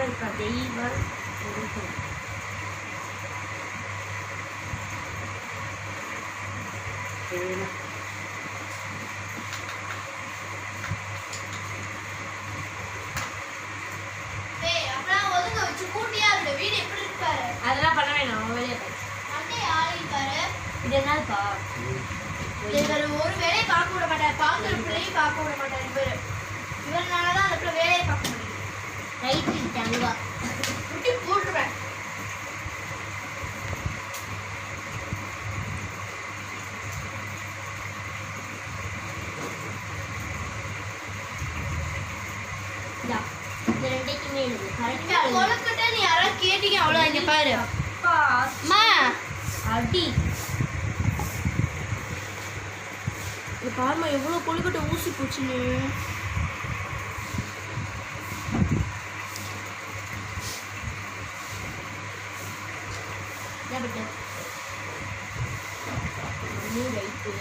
இருக்கா தெய்வம் அதெல்லாம் பண்ண வேணாம் வெளியே இது என்னப்பா ஒரு வேலையை பார்க்க விட மாட்டார், பார்க்குற பிள்ளையும் பார்க்க விட மாட்டார். இவனாலதான் அந்த பிள்ளை வேலையை பார்க்க முடியும். ரைட் அல்வா விட்டு போட்டுருவேன். கொழுக்கட்டை நீ யாராவது கேட்டீங்க அவ்வளோ இங்க பாரு அம்மா அடி பாருமா எவ்வளோ கொழுக்கட்டை ஊசி போச்சுன்னு. ரைட்டு